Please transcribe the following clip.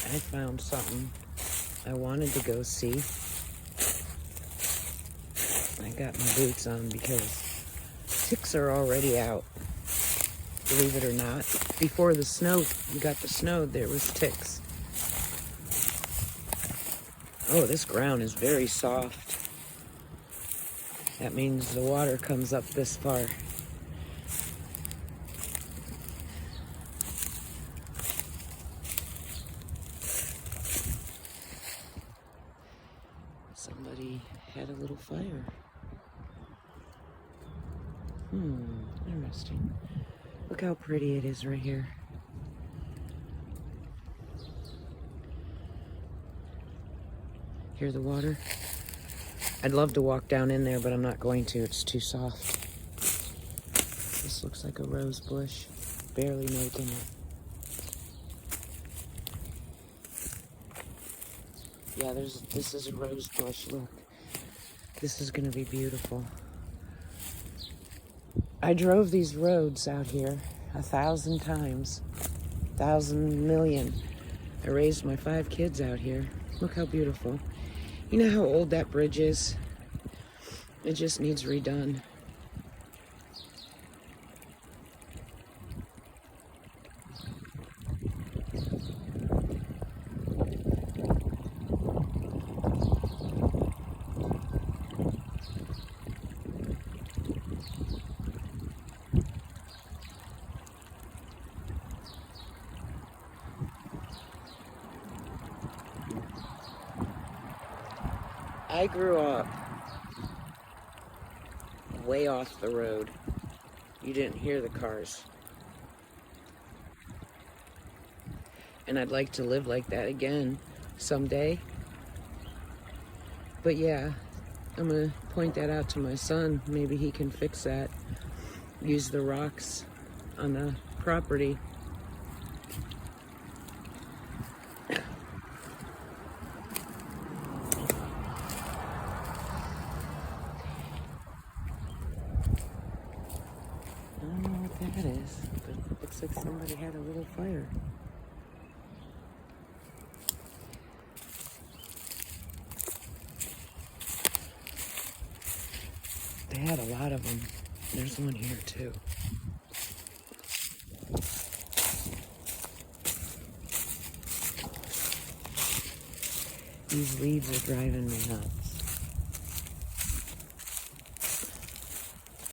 I found something I wanted to go see. I got my boots on because ticks are already out, believe it or not. Before the snow, we got the snow, there was ticks. Oh, this ground is very soft. That means the water comes up this far. Somebody had a little fire. Interesting. Look how pretty it is right here. Hear the water? I'd love to walk down in there, but I'm not going to. It's too soft. This looks like a rose bush. Barely making it. Yeah, this is a rose bush. Look. This is gonna be beautiful. I drove these roads out here 1,000 times. 1,000 million. I raised my 5 kids out here. Look how beautiful. You know how old that bridge is? It just needs redone. I grew up way off the road. You didn't hear the cars. And I'd like to live like that again someday. But yeah, I'm gonna point that out to my son. Maybe he can fix that. Use the rocks on the property. I don't know what that is, but it looks like somebody had a little fire. They had a lot of them. There's one here too. These leaves are driving me nuts.